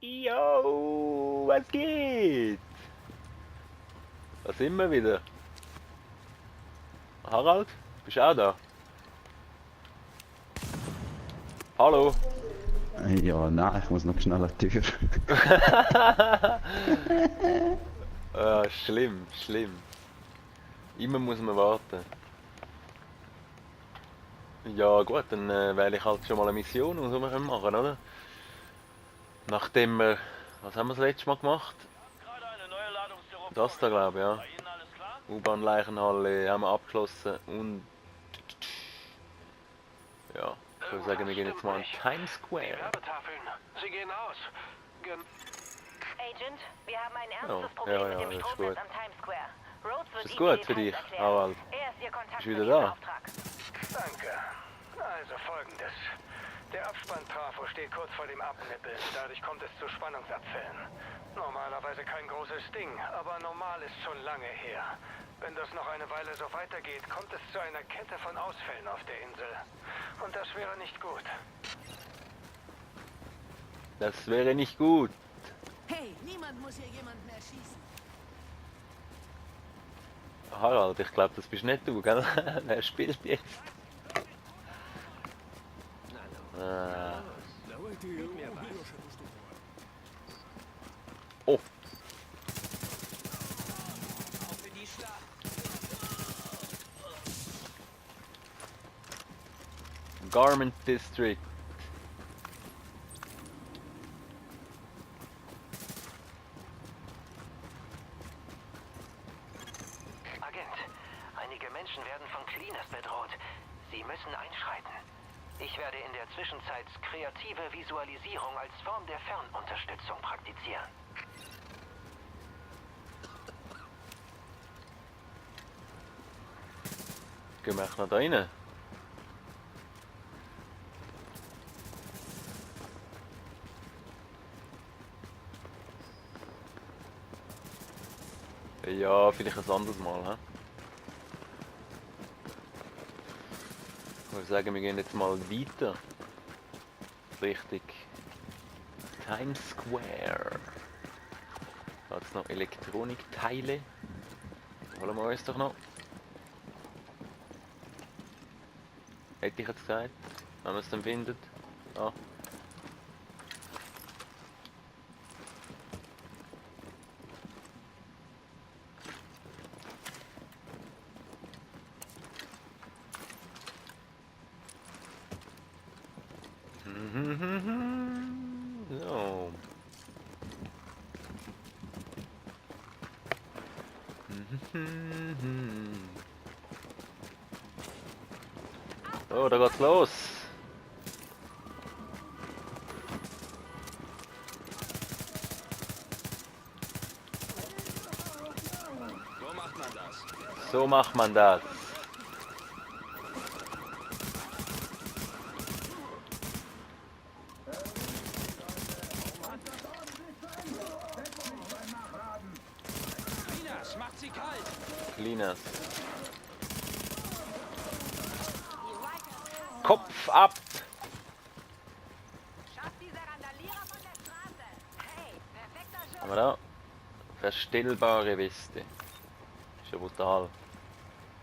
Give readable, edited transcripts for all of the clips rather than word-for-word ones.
Yo, was geht? Da sind wir wieder. Harald, bist du auch da? Hallo. Ja, nein, ich muss noch schnell an die Tür. Schlimm, schlimm. Immer muss man warten. Ja gut, dann wähle ich halt schon mal eine Mission aus, die wir können machen, oder? Nachdem wir... Was haben wir das letzte Mal gemacht? Gerade eine neue Ladung Styropor Das da glaube ich, ja. Bei Ihnen alles klar? U-Bahn-Leichenhalle haben wir abgeschlossen und... Ja, ich würde sagen, wir gehen jetzt mal an Times Die Square. Werbetafeln, sie gehen aus. Agent, wir haben ein Ja, ernstes Problem ja, mit ja, dem das ist Stromnetz gut. am Times Square. Rhodes wird Ist das Ihnen gut die für dich, Details erklären. Harald? Er ist Ihr Kontakt Bist für wieder diesen da? Auftrag. Danke. Also folgendes. Der Abspann-Trafo steht kurz vor dem Abnippeln. Dadurch kommt es zu Spannungsabfällen. Normalerweise kein großes Ding, aber normal ist schon lange her. Wenn das noch eine Weile so weitergeht, kommt es zu einer Kette von Ausfällen auf der Insel. Und das wäre nicht gut. Das wäre nicht gut. Hey, niemand muss hier jemanden erschießen. Harald, ich glaube, das bist nicht du, gell? Wer spielt jetzt? Oh. Garment District. Agent, einige Menschen werden von Cleaners bedroht. Sie müssen einschreiten. Ich werde in der Zwischenzeit kreative Visualisierung als Form der Fernunterstützung praktizieren. Gehen wir nach da rein? Ja, vielleicht ein anderes Mal, hä? Ich würde sagen, wir gehen jetzt mal weiter. Richtig. Times Square. Da hat es noch Elektronikteile. Holen wir uns doch noch. Hätte ich jetzt gesagt. Wenn man es dann findet. Ah. So. Oh, da geht's los. So macht man das. So macht man das. Cleaners, macht sie kalt. Cleaners. Kopf ab! Schafft diese Randalierer von der Straße. Hey, perfekter Schutz. Haben wir da? Verstellbare Weste. Ist ja brutal.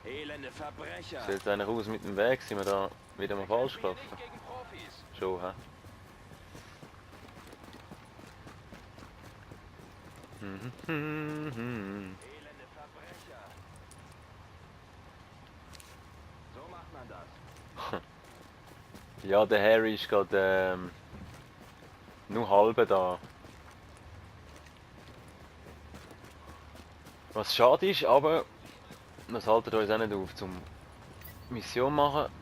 Elende Verbrecher. Sieht jetzt einer aus mit dem Weg? Sind wir da wieder mal falsch gelaufen? Nicht gegen Profis. Schon, hä? Elende Verbrecher. So macht man das. Ja, der Harry ist gerade nur halbe da. Was schade ist, aber das haltet uns auch nicht auf zum Mission machen.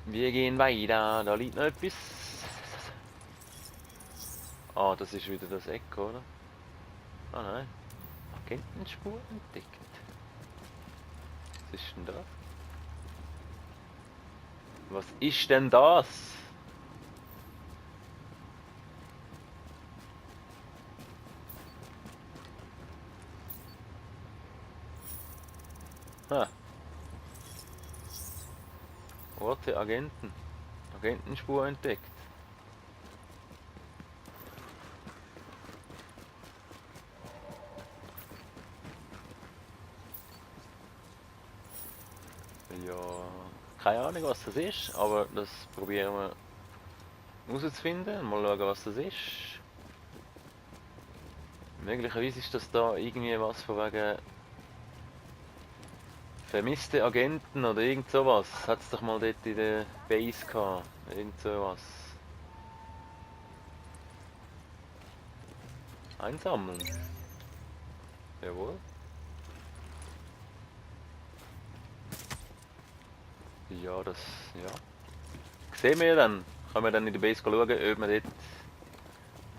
Wir gehen weiter, da liegt noch etwas. Ah, das ist wieder das Eck, oder? Ah nein, Agentenspur entdeckt. Was ist denn das? Was ist denn das? Ah. Orte Agenten. Agentenspur entdeckt. keine Ahnung, was das ist, aber das probieren wir herauszufinden. Mal schauen, was das ist. Möglicherweise ist das da irgendwie was von wegen vermisste Agenten oder irgend sowas. Hat es doch mal dort in der Base gehabt. Irgend sowas. Einsammeln. Jawohl. Ja, das, ja. Sehen wir dann. Können wir dann in der Base schauen, ob wir dort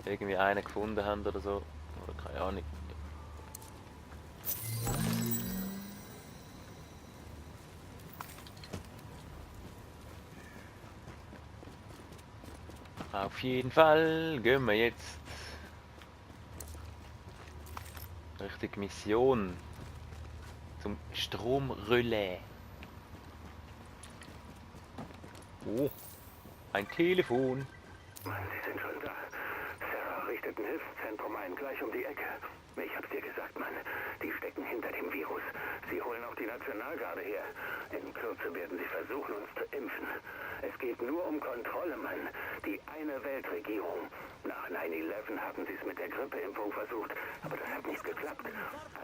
irgendwie einen gefunden haben oder so. Oder keine Ahnung. Auf jeden Fall gehen wir jetzt Richtung Mission zum Stromrelais. Oh, ein Telefon. Mann, Sie sind schon da. Sarah richtet ein Hilfszentrum ein, gleich um die Ecke. Ich hab's dir gesagt, Mann. Die stecken hinter dem Virus. Sie holen auch die Nationalgarde her. In Kürze werden sie versuchen, uns zu impfen. Es geht nur um Kontrolle, Mann. Die eine Weltregierung. Nach 9/11 hatten sie es mit der Grippeimpfung versucht, aber das hat nicht geklappt.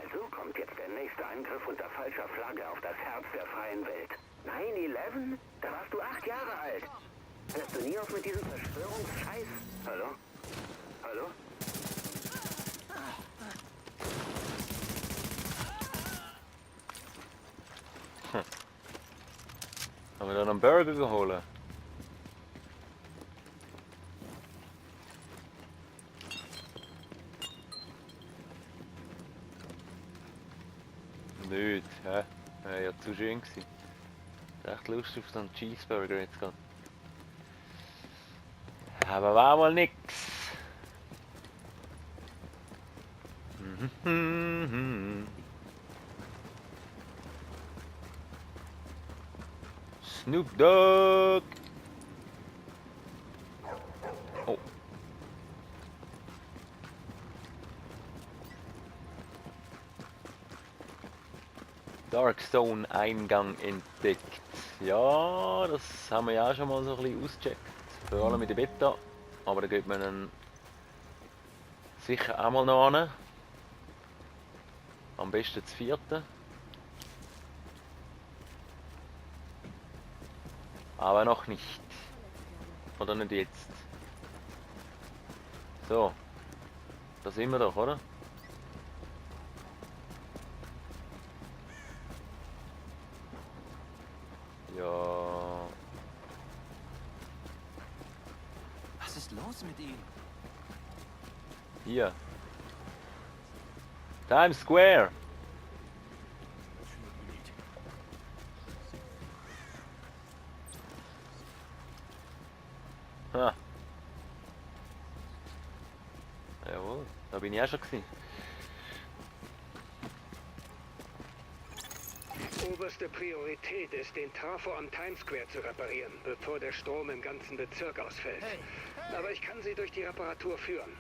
Also kommt jetzt der nächste Angriff unter falscher Flagge auf das Herz der freien Welt. 9/11? Da warst du 8 Jahre alt. Hörst du nie auf mit diesem Verschwörungsscheiß? Hallo? Hallo? Haben wir dann einen Burger geholt? Nicht, hä? Ja, zu schön gewesen. Echt Lust auf so einen Cheeseburger jetzt gerade. Aber war mal nix. Snoop Dogg. Oh. Darkstone Eingang entdeckt. Ja, das haben wir ja auch schon mal so ein bisschen ausgecheckt. Vor allem mit der Beta. Aber da geht man dann sicher auch mal noch hin. Am besten das 4. Aber noch nicht. Oder nicht jetzt. So. Da sind wir doch, oder? Ja. Was ist los mit ihm? Hier. Times Square. Ha. Jawohl, da bin ich auch schon gewesen. Oberste Priorität ist, den Trafo am Times Square zu reparieren, bevor der Strom im ganzen Bezirk ausfällt. Aber ich kann Sie durch die Reparatur führen.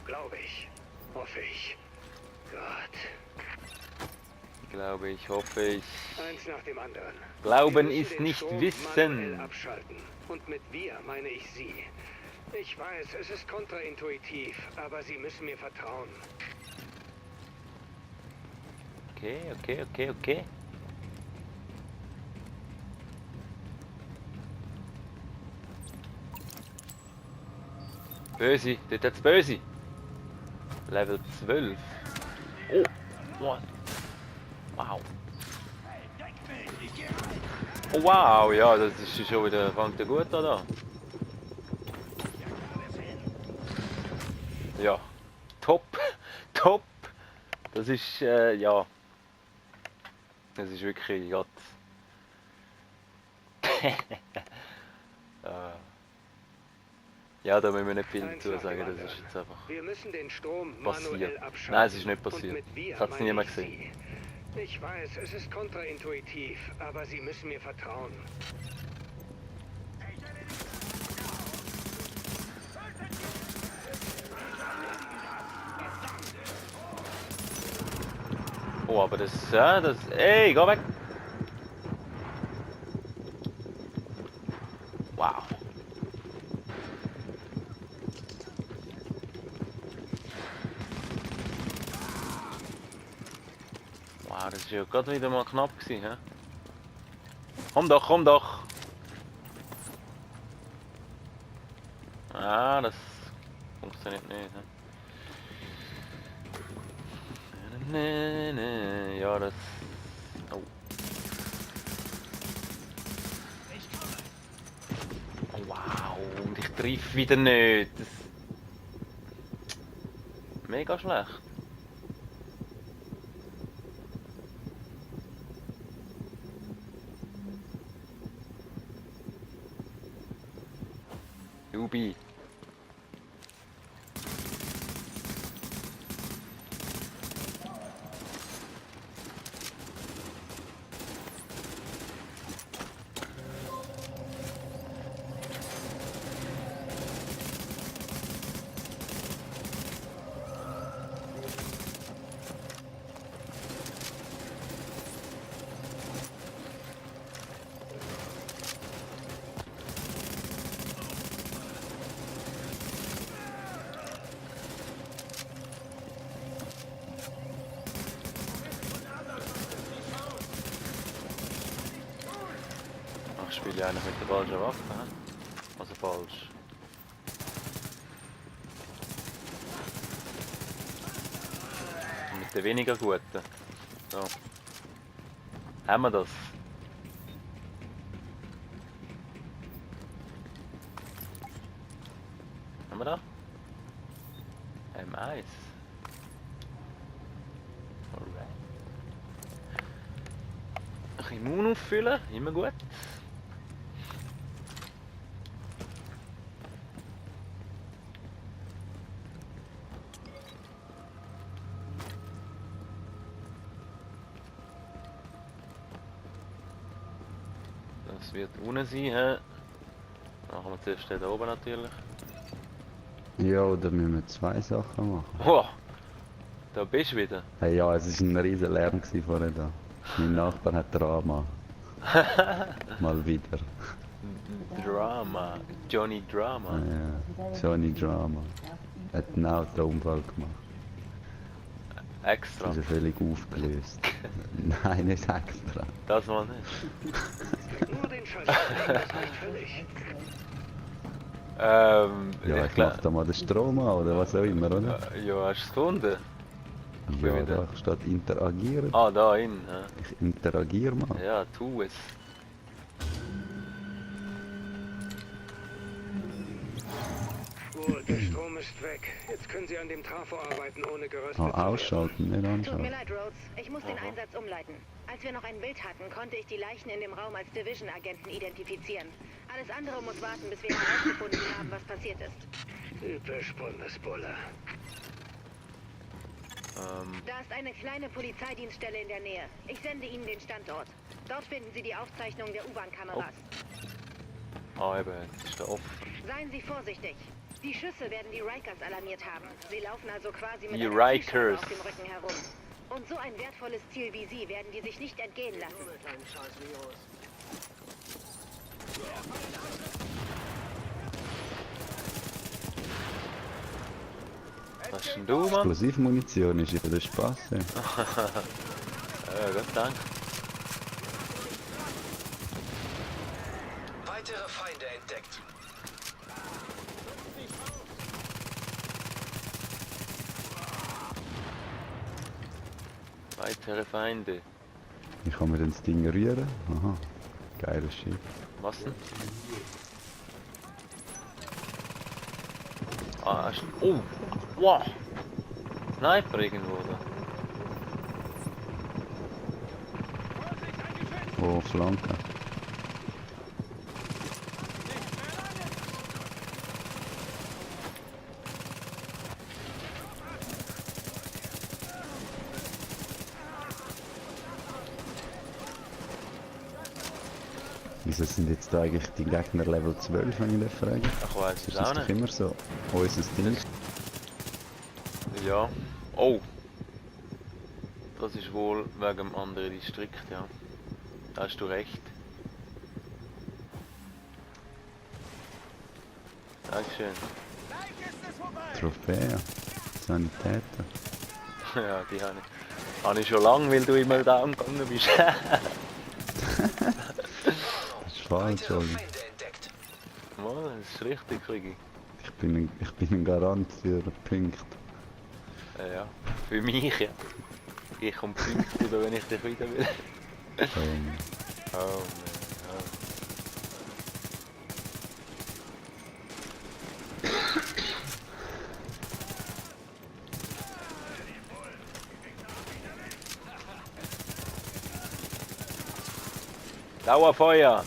Glaube ich. Hoffe ich. Gott. Glaube ich, hoffe ich. Eins nach dem anderen. Glauben Sie müssen ist den nicht Strom wissen. manuell abschalten. Und mit wir meine ich Sie. Ich weiß, es ist kontraintuitiv, aber Sie müssen mir vertrauen. Okay. Böse, dort hat's Böse. Level 12. Oh, what? Wow. Oh wow, ja, das ist schon wieder, fängt ja gut an da. Ja, top, top. Das ist, ja. Das ist wirklich Gott. Ja, da müssen wir nicht viel dazu sagen, das ist jetzt einfach Wir müssen den Strom manuell passiert. abschalten. Nein, es ist nicht Und passiert. mit wir Das hat es meine niemand ich gesehen. Sie. Ich weiß, es ist kontraintuitiv, aber Sie müssen mir vertrauen. Oh, aber das, ja, das, ey, geh weg! Ah, das ist ja gerade wieder mal knapp gewesen, hä? Komm doch, komm doch! Ah, das funktioniert nicht, hä? Ja, das... Oh. Oh, wow, und ich treffe wieder nicht. Das... Mega schlecht. Jubi. Ich spiele eigentlich mit der falschen Waffe, hä? Also falsch. Mit der weniger guten. So. Haben wir das? Haben wir da? M1. Alright. Ein bisschen Immun auffüllen, immer gut. Das wird unten sein, hä? Machen wir zuerst den da oben natürlich. Ja, oder müssen wir zwei Sachen machen? Oh! Da bist du wieder. Hey, ja, es war ein riesen Lärm gewesen vorher da. Mein Nachbar hat Drama. Mal wieder. Drama. Johnny Drama. Ja, Johnny Drama. Hat einen Autounfall gemacht. Extra. Ist er völlig aufgelöst. Nein, nicht extra. Das mal nicht. Nur den Schalter, das reicht völlig. Ja, ich mach da mal den Strom an oder was auch immer, oder? Ja, hast du es gefunden? bin Ja, wieder. da steht interagieren. Ah, da hin. Ja, Ich interagiere mal. ja, tu es. Gut, der Strom ist weg. Jetzt können Sie an dem Trafo arbeiten, ohne geröstet Ah, zu werden. ausschalten, nicht Tut mir anschauen. leid, Rhodes. Ich muss den Einsatz umleiten. Als wir noch ein Bild hatten, konnte ich die Leichen in dem Raum als Division-Agenten identifizieren. Alles andere muss warten, bis wir herausgefunden haben, was passiert ist. Typisch Bundesbulle. Da ist eine kleine Polizeidienststelle in der Nähe. Ich sende Ihnen den Standort. Dort finden Sie die Aufzeichnung der U-Bahn-Kameras. Ah, eben, jetzt ist der offen. Seien Sie vorsichtig. Die Schüsse werden die Rikers alarmiert haben. Sie laufen also quasi mit Die einer Rikers. T-Shirt auf dem Rücken herum. Und so ein wertvolles Ziel wie Sie werden die sich nicht entgehen lassen. Was ist denn du, Mann? Explosivmunition ist ja der Spaß. Ja. Ja, Gott Dank. Weitere Feinde entdeckt. Weitere Feinde. Ich kann mir dann das Ding rühren. Aha, geiles Schiff. Was denn? Ah, ist... Oh! Wow! Sniper irgendwo da. Oh, Flanke. Wieso sind jetzt da eigentlich die Gegner Level 12, wenn ich frage? Ach, weiß Ist ich das auch doch nicht. immer so? Unser Ding. Ja. Oh! Das ist wohl wegen dem anderen Distrikt, ja. Da hast du recht. Dankeschön. Trophäe. Sanitäter. Ja, die habe ich. Habe ich schon lange, weil du immer da umgegangen bist. Das ist falsch, Olli. Feinde entdeckt. Mal, das ist richtig, Krigi. Ich bin ein Garant für Punkte. Ja, für mich ja. Ich komme Punkte über, wenn ich dich wieder will. Oh man, Dauerfeuer!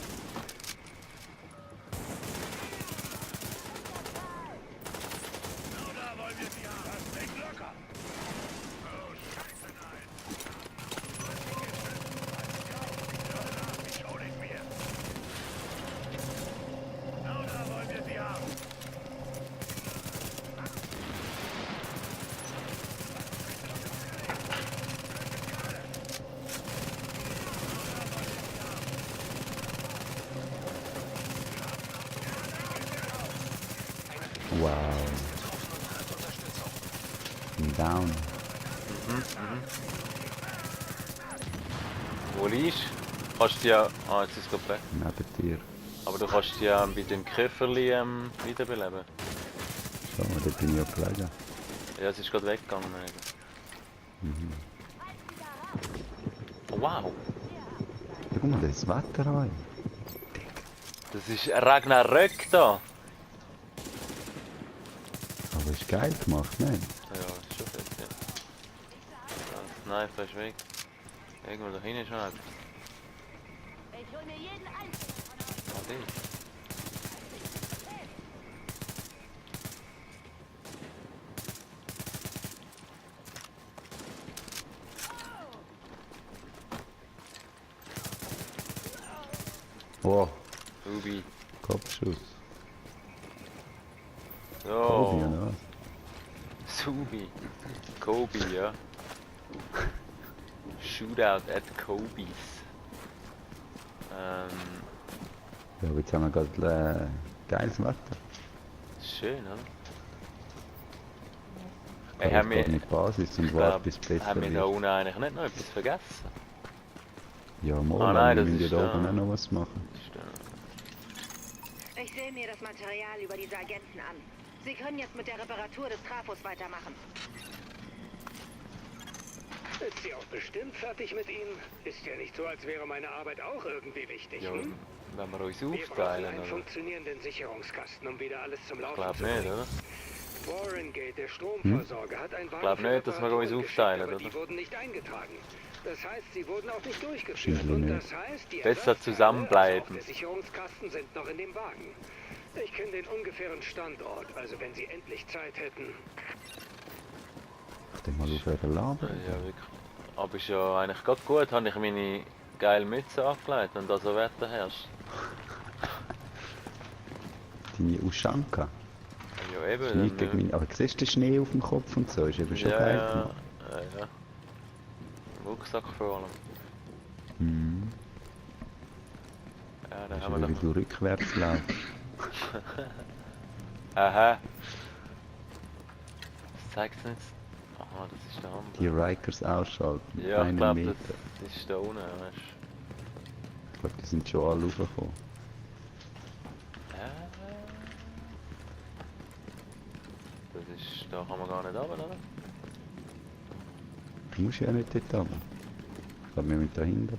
Wow. Down. Wo liegst du? Kannst du ja... Ah, jetzt ist es gerade weg. Neben dir. Aber du kannst dich ja bei dem Köfferli wiederbeleben. So, da bin ich ja gelegen. Ja, es ist gerade weggegangen. Oh, wow! Guck mal, das Wetter an. Das ist Ragnarök da! Aber ist geil gemacht, ne? Ja, ist schon fett, ja. Der Sniper ist weg. Irgendwo da hinten ist noch etwas. Ich hol mir jeden einzelnen von euch. Ah, die. Oh, Ruby. Kopfschuss. So. Kobe, oder was? Subi. Kobe, ja. Shootout at Kobe's. Ja, aber jetzt haben wir gerade geiles Wetter. Schön, oder? Ich haben wir, mit Basis und ich warte glaub, bis es besser haben wir da wird. unten eigentlich nicht noch etwas vergessen? Ja, mal, Ah, nein, wir das müssen ja ist da da. oben auch noch was machen. Ich sehe mir das Material über diese Agenten an. Sie können jetzt mit der Reparatur des Trafos weitermachen. Ist sie auch bestimmt fertig mit ihm? Ist ja nicht so, als wäre meine Arbeit auch irgendwie wichtig, Ja, hm? wenn wir uns Wir brauchen aufteilen, einen oder? funktionierenden Sicherungskasten, um wieder alles zum Ich Laufen glaube zu nicht, bringen. oder? Warrengate, der Stromversorger, hat einen Wagen glaub für nicht, dass wir uns Reparaturen geschickt, aufteilen, aber oder? die wurden nicht eingetragen. Das heißt, sie wurden auch nicht durchgeführt. Schießlich Und nicht. das heißt, die Besser Ersatzteile, zusammenbleiben. also auch der Sicherungskasten sind noch in dem Wagen. Ich kenne den ungefähren Standort, also wenn sie endlich Zeit hätten. Ich denke mal auf euren Laden. Ja, wirklich. Aber ist ja eigentlich gerade gut, habe ich meine geile Mütze angelegt und da so Wetter herrscht. Deine Uschanka. Ja, eben. Schnee dann, gegen meine... Aber siehst du den Schnee auf dem Kopf und so? Ist eben schon ja, geil ja, gemacht. ja. Rucksack vor allem. Mhm. Ja, dann Ist haben wir eben, wie doch... du rückwärts laufst. Aha. Was zeigt es jetzt? Aha, das ist der andere. Die Rikers ausschalten. Ja, ich Einen glaube, Meter. das ist da unten, weißt Ich glaube, die sind schon alle raufgekommen. du. Das ist... Da kann man gar nicht runter, oder? Du musst ja nicht dort runter. Ich glaube, wir müssen dahinter.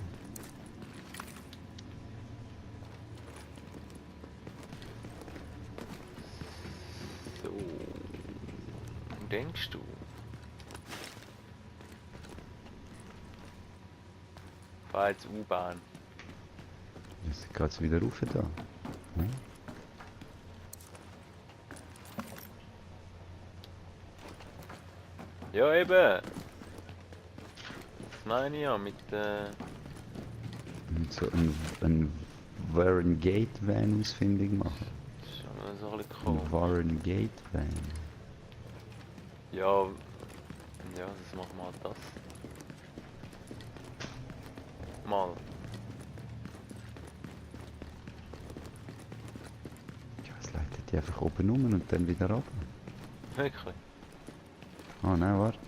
So. Denkst du? Fahr jetzt U-Bahn. Jetzt geht es wieder rauf da. Hm? Ja, eben. Das meine ich ja mit Und so ein Warren Gate Van ausfindig machen. schon so ein bisschen Ein komisch. Warren Gate Van. Ja, ja, das machen wir halt das. Mal. Ja, es leitet die einfach oben um und dann wieder runter. Wirklich. Ah nein, warte.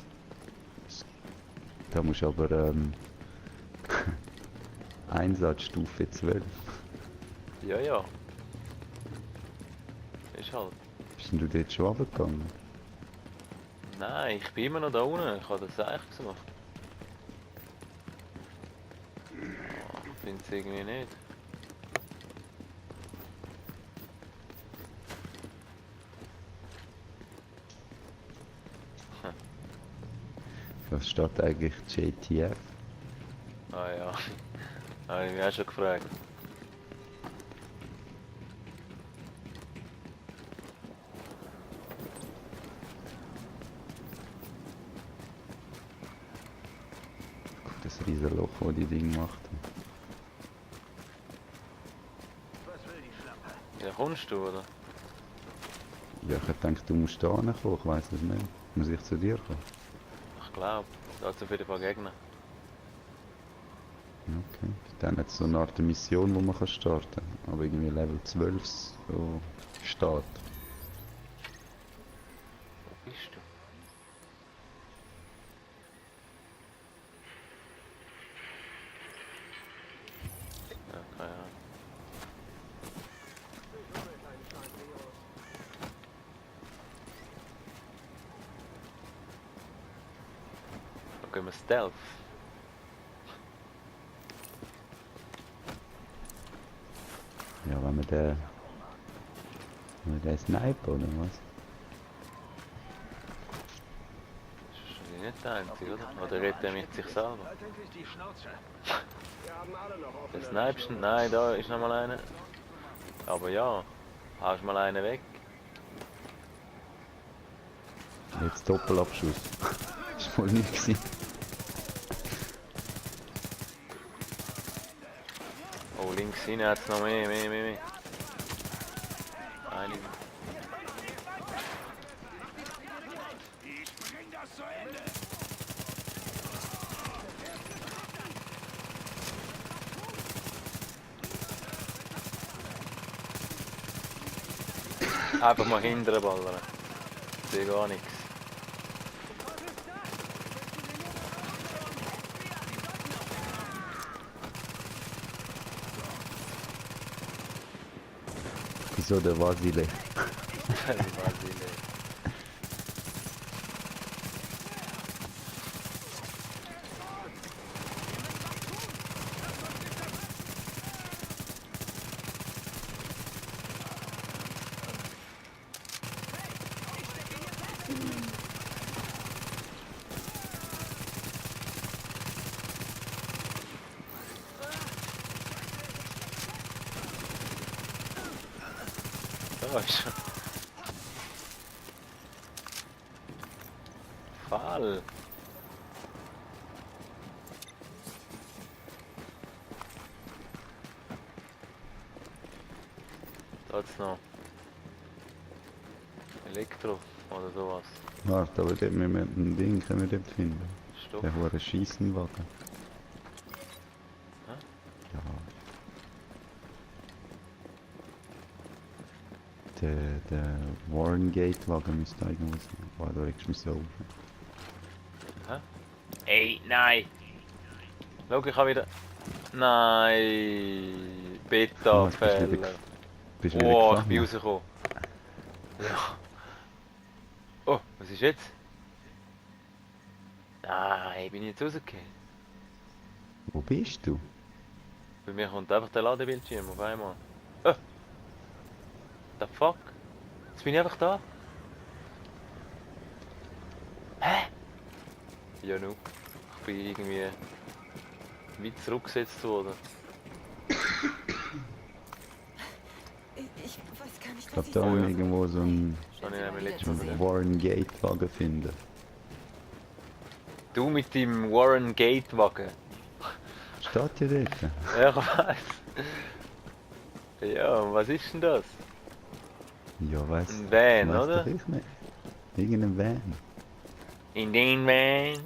Da musst du aber Einsatzstufe 12. Ja, ja. Ist halt. Bist denn du dort schon runtergegangen? Nein, ich bin immer noch da unten. Ich habe das eigentlich gemacht. Oh, ich finde es irgendwie nicht. Was steht eigentlich JTF? Ah ja. Habe ich mich auch schon gefragt. Das riesen Loch, das die Ding macht. Ja, kommst du, oder? Ja, ich denke, du musst da kommen, ich weiß es nicht. Muss ich zu dir kommen? Ich glaube. Da hat es auf jeden Fall Gegner. Okay. Dann hat es so eine Art Mission, wo man kann starten kann. Aber irgendwie Level 12 so steht. Wo bist du? Ja, keine Ahnung. Dann gehen wir Stealth. Ja, wenn wir den snipen oder was? Das ist wahrscheinlich nicht der Einzige, oder? Oder redet er mit sich selber? Der snipest ihn? Nein, da ist noch mal einer. Aber ja, haust mal einen weg. Jetzt Doppelabschuss. Das war wohl nicht gewesen. Oh, links hin hat es noch mehr. Eine. Einfach mal hindern ballern. Ich sehe gar nichts. Wieso der Vasile? Da ist er. Fall. Da hat's noch Elektro oder sowas. Warte, aber dort mit dem Ding können wir dort finden. Stoff. Der hohe Scheissenwagen. Hä? Ja. Der Warren Gate Wagen müsste irgendwo sein. Boah, da regst du mich so auf. Hä? Ey, nein! Schau, ich habe wieder... Nein! Beta-Fälle. Bist du wieder Oh, ich gefangen? bin rausgekommen. Ja. Oh, was ist jetzt? Nein, bin ich jetzt rausgekommen? Wo bist du? Bei mir kommt einfach der Ladebildschirm auf einmal. Oh! The fuck? Jetzt bin ich einfach da. Hä? Ja, nu. Ich bin irgendwie weit zurückgesetzt worden. Ich weiß gar nicht, Ich was glaube, ich da sagen haben wir soll. irgendwo so einen Das habe ich nämlich letztes Mal gesehen. Warren Gate Wagen finden. Du mit deinem Warren Gate Wagen. Steht ja dort. Ja, ich weiß. Ja, und was ist denn das? Ja, weiss. Ein Van, weiss oder? doch ich nicht. Irgendein Van. In den Van.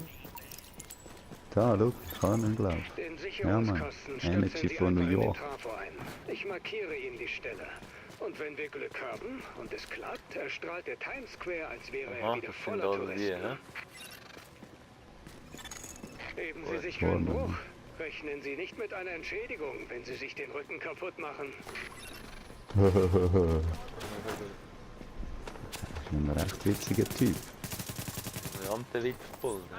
Da, schau, ich kann ihn, glaub ich. Den Ja, Mann. Sicherungskosten Energy stöpseln Sie von einfach New in den York. Trafo ein. Ich markiere Ihnen die Stelle. Und wenn wir Glück haben und es klappt, erstrahlt der Times Square, als wäre Aha, er wieder das sind voller alle die, Touristen. hä? Heben Sie sich vorne. keinen Bruch. Rechnen Sie nicht mit einer Entschädigung, wenn Sie sich den Rücken kaputt machen. Das ist ein recht witziger Typ. Verdammte Witzbold, ne?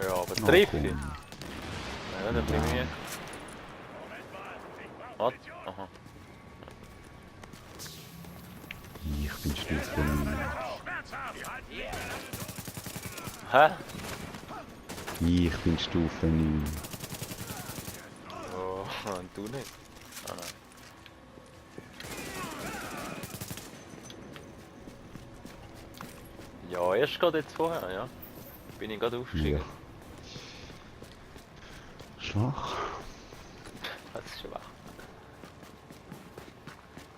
Ja, aber Oh, trifft komm. ihn. Ja, dann bin ich. Was? Aha. Ich bin Stufe 9. Hä? Ich bin Stufe 9. Oh, und du nicht? Ah, nein. Ja, erst gerade jetzt vorher, ja. Bin ich gerade aufgestiegen. Ja. Schwach. Das ist schwach.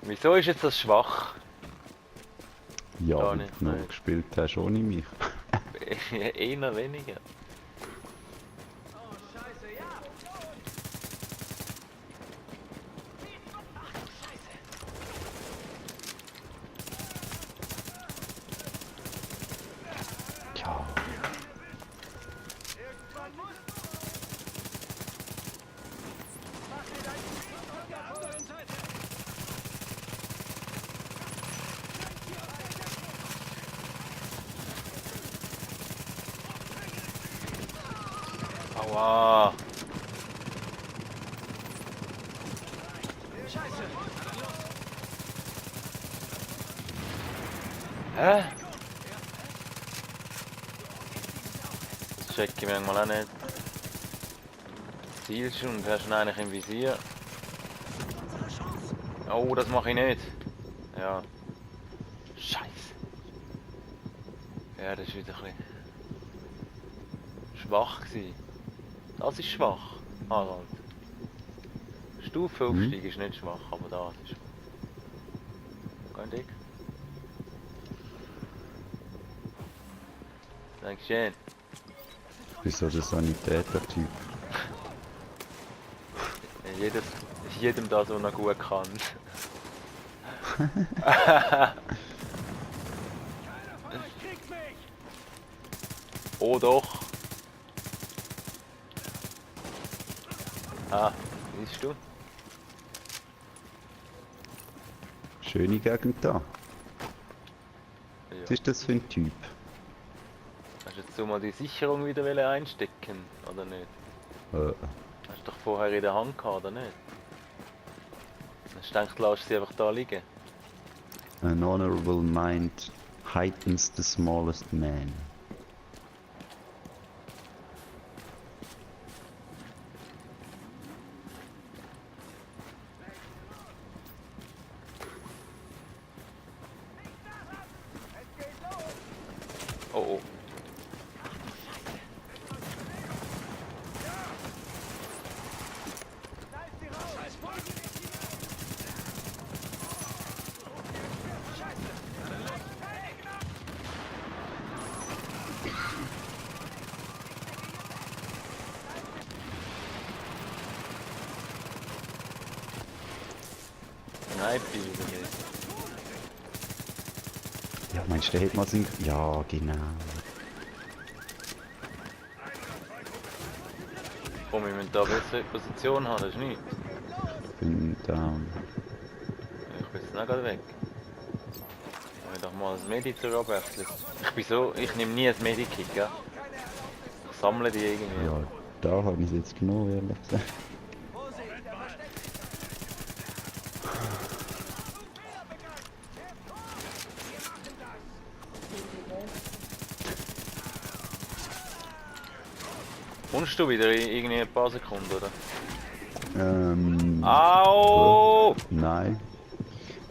Wieso ist jetzt das schwach? Ja, Gar weil nicht, du noch nein. gespielt hast ohne mich. Eher weniger. Tja. Aua. Hä? Das check ich manchmal auch nicht. Zielst und hast ihn eigentlich im Visier. Oh, das mache ich nicht. Ja. Scheiße. Ja, das ist wieder ein bisschen schwach gewesen. Das ist schwach, Harald. Stufe aufsteigen ist nicht schwach, aber das ist schwach. Kein Dick. Dankeschön. Bist so der Sanitäter-Typ. Jedem das, was er gut kann. Oh doch. Ah, siehst du? Schöne Gegend da. Ja. Was ist das für ein Typ? Hast jetzt du mal die Sicherung wieder einstecken, oder nicht? Hast du doch vorher in der Hand gehabt, oder nicht? Hast du gedacht, lass sie einfach da liegen? An honorable mind heightens the smallest man. Oh oh. Nein, wieder nicht. Ja, meinst du, der hätte mal Sinn... Ja, genau. Komm, wir müssen da eine bessere Position haben, das ist nichts. Ich bin down. Ich bin jetzt nicht gerade weg. Ich will doch mal das Medi zur abwechseln. Ich nehme nie ein Medikit, gell? Ich sammle die irgendwie. Ja, da habe ich es jetzt genommen, ehrlich gesagt. Kommst du wieder in irgendwie ein paar Sekunden, oder? Ah. Au! Nein.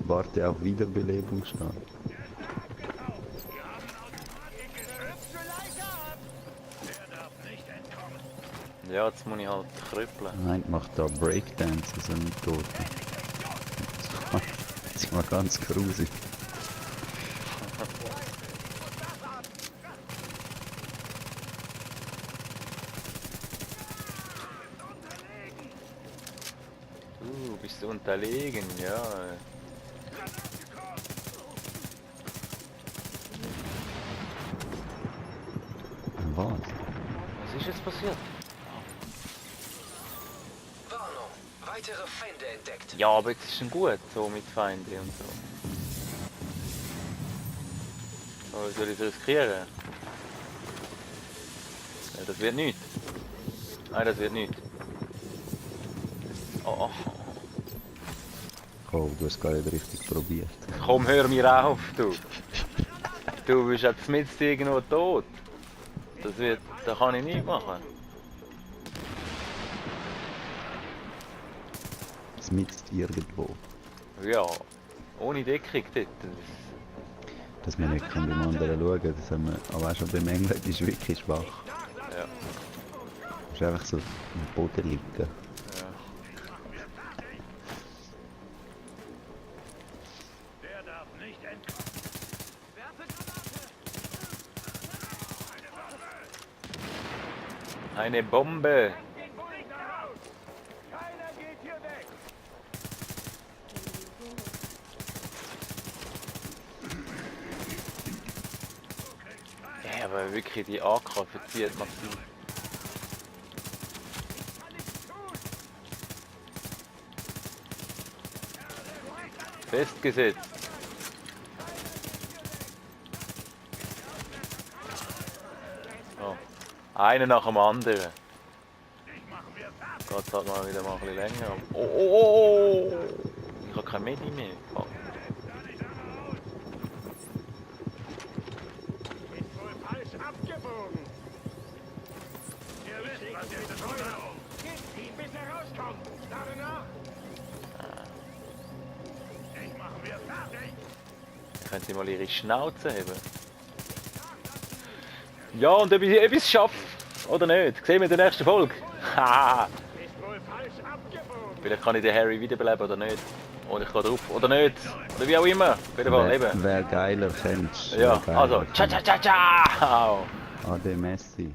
Warte auf Wiederbelebungsstart. Ja, jetzt muss ich halt krüppeln. Nein, macht da Breakdance, so ein Toten. Das ist mal ganz grusig. Bist du unterlegen, ja. Was? Was ist jetzt passiert? Warnung, weitere Feinde entdeckt. Ja, aber jetzt ist schon gut, so mit Feinden und so. Aber soll ich es riskieren? Ja, das wird nichts. Nein, das wird nichts. Oh, oh. Oh, du hast gar nicht richtig probiert. Komm, hör mir auf, du. Du bist jetzt mit irgendwo tot. Da kann ich nicht machen. Mitten irgendwo. Ja, ohne Deckung dort. Dass man nicht kann beim anderen schauen kann, das haben wir aber auch schon beim England, ist wirklich schwach. Ja, Du musst einfach so am Boden liegen. ja. Eine Bombe! Ja, aber wirklich die AK verzieht massiv. Festgesetzt. Oh. Einer nach dem anderen. Geht halt mal wieder mal ein bisschen länger. Oh, oh, oh, oh. Ich habe kein Medi mehr. Fuck. Können Sie mal Ihre Schnauze haben? Ja, und ob ich etwas schaffe oder nicht, sehen wir in der nächsten Folge. Haha! Vielleicht kann ich den Harry wiederbeleben oder nicht. Oder ich gehe drauf oder nicht. Oder wie auch immer. Auf jeden Fall, eben. Wer geiler kennst. Ja, also, ciao, ciao, ciao, ciao! Ade Messi.